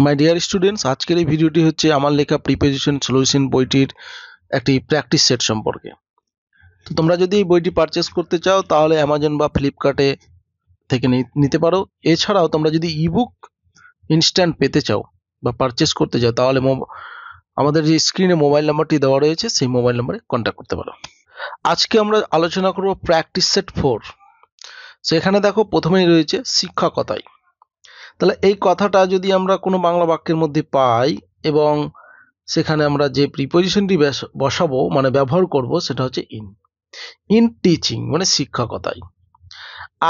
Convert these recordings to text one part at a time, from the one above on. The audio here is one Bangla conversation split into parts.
মাই ডিয়ার স্টুডেন্টস, আজকের এই ভিডিওটি হচ্ছে আমার লেখা প্রিপোজিশন সলিউশন বইটির একটি প্র্যাকটিস সেট সম্পর্কে। তো তোমরা যদি এই বইটি পারচেস করতে চাও তাহলে অ্যামাজন বা ফ্লিপকার্টে থেকে নিতে পারো। এছাড়াও তোমরা যদি ইবুক ইনস্ট্যান্ট পেতে চাও বা পারচেস করতে চাও তাহলে আমাদের যে স্ক্রিনে মোবাইল নাম্বারটি দেওয়া রয়েছে সেই মোবাইল নাম্বারে কন্ট্যাক্ট করতে পারো। আজকে আমরা আলোচনা করব প্র্যাকটিস সেট 4। সো এখানে দেখো প্রথমেই রয়েছে শিক্ষকতায়। তাহলে এই কথাটা যদি আমরা কোনো বাংলা বাক্যের মধ্যে পাই এবং সেখানে আমরা যে প্রিপোজিশনটি বসাবো মানে ব্যবহার করব সেটা হচ্ছে ইন টিচিং মানে শিক্ষকতায়।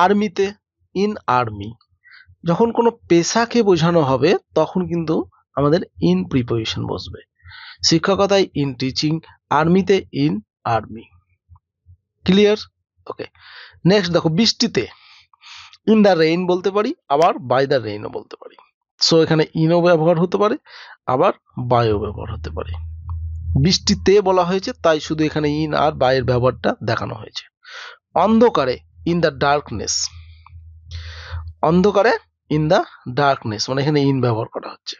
আর্মিতে ইন আর্মি, যখন কোনো পেশাকে বোঝানো হবে তখন কিন্তু আমাদের ইন প্রিপোজিশন বসবে। শিক্ষকতায় ইন টিচিং, আর্মিতে in army. Clear? Okay, next দেখো বৃষ্টিতে ইন দ্য রেইন বলতে পারি, আবার বাই দ্য রেইনও বলতে পারি। সো এখানে ইনও ব্যবহার হতে পারে, আবার বাইও ব্যবহার হতে পারে। বৃষ্টিতে বলা হয়েছে তাই শুধু এখানে ইন আর বাইয়ের ব্যবহারটা দেখানো হয়েছে। অন্ধকারে ইন দ্য ডার্কনেস, অন্ধকারে ইন দ্য ডার্কনেস মানে এখানে ইন ব্যবহার করা হচ্ছে।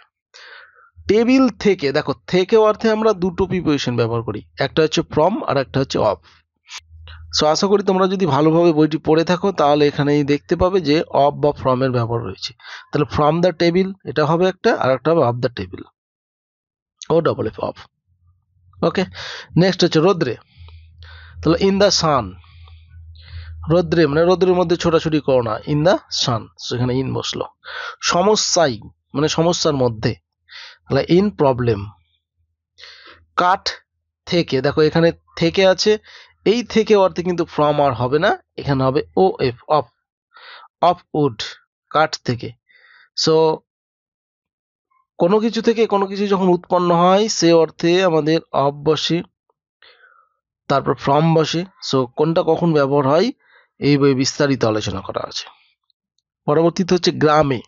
টেবিল থেকে, দেখো থেকে অর্থে আমরা দুটো প্রিপোজিশন ব্যবহার করি, একটা হচ্ছে ফ্রম আর একটা হচ্ছে অফ। সো আশা করি তোমরা যদি ভালোভাবে বইটি পড়ে থাকো তাহলে এখানেই দেখতে পাবে যে অফ বা ফ্রম এর ব্যবহার রয়েছে। তাহলে ফ্রম দ্য টেবিল এটা হবে একটা, আর একটা হবে অফ দ্য টেবিল, ও double F of. Okay, next হচ্ছে রোদ্রে, তাহলে ইন দ্য সান, রোদ্রে মানে রোদ্রের মধ্যে ছোটাছুটি করো না, ইন দ্য সান, সেখানে ইন বসলো। সমস্যাই মানে সমস্যার মধ্যে, তাহলে ইন প্রবলেম। কাঠ থেকে, দেখো এখানে থেকে আছে, এই থেকে অর্থে কিন্তু ফ্রম আর হবে না, এখানে হবে ও এফ অফ, অফ উড, কাঠ থেকে। সো কোনো কিছু থেকে কোনো কিছু যখন উৎপন্ন হয় সে অর্থে আমাদের অফ বসে, তারপর ফ্রম বসে। সো কোনটা কখন ব্যবহার হয় এই বই বিস্তারিত আলোচনা করা আছে। পরবর্তীতে হচ্ছে গ্রামে,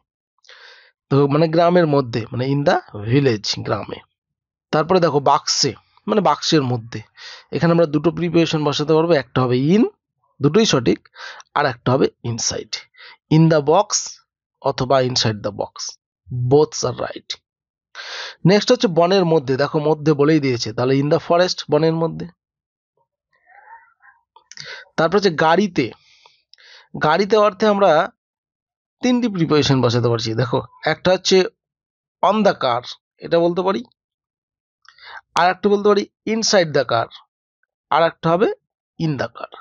তো মানে গ্রামের মধ্যে মানে ইন দা ভিলেজ, গ্রামে। তারপরে দেখো বাক্সে মানে বাক্সের মধ্যে, এখানে আমরা দুটো প্রিপোজিশন বসাতে পারবো, একটা হবে ইন, দুটোই সঠিক, আর একটা হবে ইনসাইড, ইন দা বক্স অথবা inside the box, boths are right. Next হচ্ছে বনের মধ্যে, দেখো মধ্যে বলেই দিয়েছে, তাহলে ইন দা ফরেস্ট, বনের মধ্যে। তারপর হচ্ছে গাড়িতে, গাড়িতে অর্থে আমরা তিনটি প্রিপোজিশন বসাতে পারছি। দেখো একটা হচ্ছে অন দ্য কার, এটা বলতে পারি, আর একটা বলতে পারি ইনসাইড দ্য কার, আর একটা হবে ইন দ্য কার।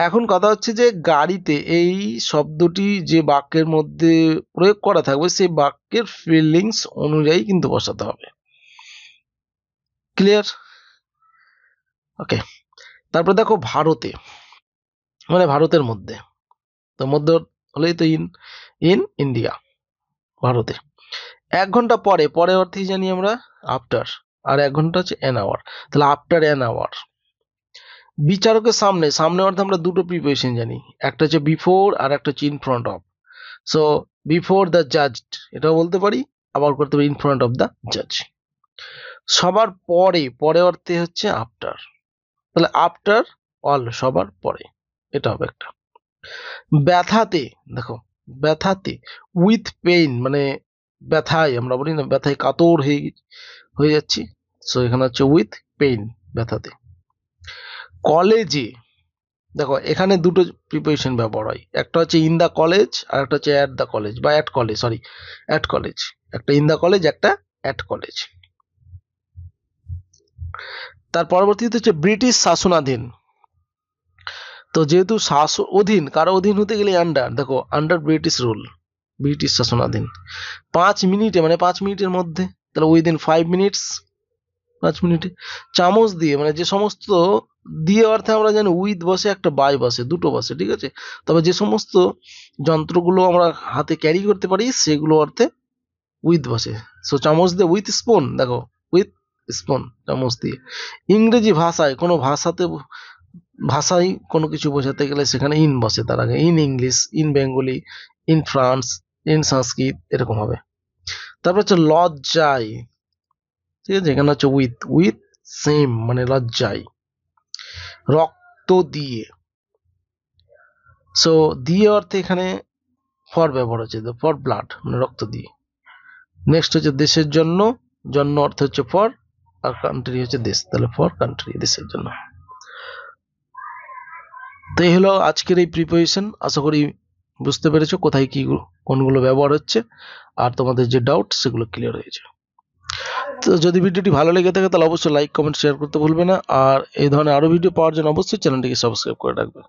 এখন কথা হচ্ছে যে গাড়িতে এই শব্দটি যে বাক্যের মধ্যে প্রয়োগ করা থাকবে সেই বাক্যের ফিলিংস অনুযায়ী কিন্তু বসাতে হবে। ক্লিয়ার? ওকে, তারপর দেখো ভারতে মানে ভারতের মধ্যে, তো মধ্যে হলেই তো ইন, ইন ইন্ডিয়া, ভারতে। 1 ঘন্টা পরে, পরে অর্থেই জানি আমরা আফটার, আর 1 ঘন্টা হচ্ছে অ্যান আওয়ার, তাহলে আফটার অ্যান আওয়ার। বিচারকের সামনে, সামনে অর্থে আমরা দুটো প্রিপোজিশন জানি, একটা হচ্ছে বিফোর আর একটা হচ্ছে in front of. So before the জাজ এটাও বলতে পারি, আবার করতে পারি ইন ফ্রন্ট অফ দ্য জাজ। সবার পরে, পরে অর্থে হচ্ছে আফটার, তাহলে আফটার অল, সবার পরে, এটা হবে একটা। ব্যথাতে, দেখো ব্যথাতে উইথ পেইন মানে ব্যথায়, আমরা বলি না ব্যথায় কাতর হয়ে যাচ্ছি, সো এখানে হচ্ছে উইথ পেইন, ব্যথাতে। কলেজে, দেখো এখানে দুটো প্রিপোজিশন ব্যবহার হয়, একটা হচ্ছে ইন দা কলেজ আর একটা হচ্ছে অ্যাট দা কলেজ বা at college, sorry at college, একটা ইন দা কলেজ একটা অ্যাট কলেজ। তার পরবর্তীতে হচ্ছে ব্রিটিশ শাসনাধীন, তো যেহেতু অধীন, কারো অধীন হতে গেলে আন্ডার, দেখো আন্ডার ব্রিটিশ রুল, ব্রিটিশ শাসনাধীন। 5 মিনিটে মানে 5 মিনিটের মধ্যে, তাহলে উইদিন 5 মিনিটস, 5 মিনিটে। চামচ দিয়ে মানে যে সমস্ত, দিয়ে অর্থে আমরা জানি উইথ বসে একটা বাই বসে, দুটো বসে, ঠিক আছে। তবে যে সমস্ত যন্ত্রগুলো আমরা হাতে ক্যারি করতে পারি সেগুলো অর্থে উইথ বসে। সো চামচ দিয়ে উইথ স্পুন, দেখো উইথ স্পুন, চামচ দিয়ে। ইংরেজি ভাষায় কোনো ভাষায় কোনো কিছু বোঝাতে গেলে সেখানে ইন বসে, তার আগে in English, in Bengali, in France, in Sanskrit, এরকম হবে। তারপর হচ্ছে লজ্জায়, ঠিক আছে, এখানে হচ্ছে উইথ, উইথ সেম মানে লজ্জায়। রক্ত দিয়ে, সো দিয়ে অর্থে এখানে ফর ব্যবহার হচ্ছে, ফর ব্লাড মানে রক্ত দিয়ে। নেক্সট হচ্ছে দেশের জন্য, জন্য অর্থ হচ্ছে ফর, আর কান্ট্রি হচ্ছে দেশ, তাহলে ফর কান্ট্রি, দেশের জন্য। তো এই হলো আজকের এই প্রিপোজিশন। আশা করি বুঝতে পেরেছো কোথায় কি কোনগুলো ব্যবহার হচ্ছে, আর তোমাদের যে ডাউট সেগুলো ক্লিয়ার হয়েছে। তো যদি ভিডিওটি ভালো লেগে থাকে তাহলে অবশ্যই লাইক, কমেন্ট, শেয়ার করতে ভুলবে না, আর এই ধরনের আরো ভিডিও পাওয়ার জন্য অবশ্যই চ্যানেলটিকে সাবস্ক্রাইব করে রাখবে।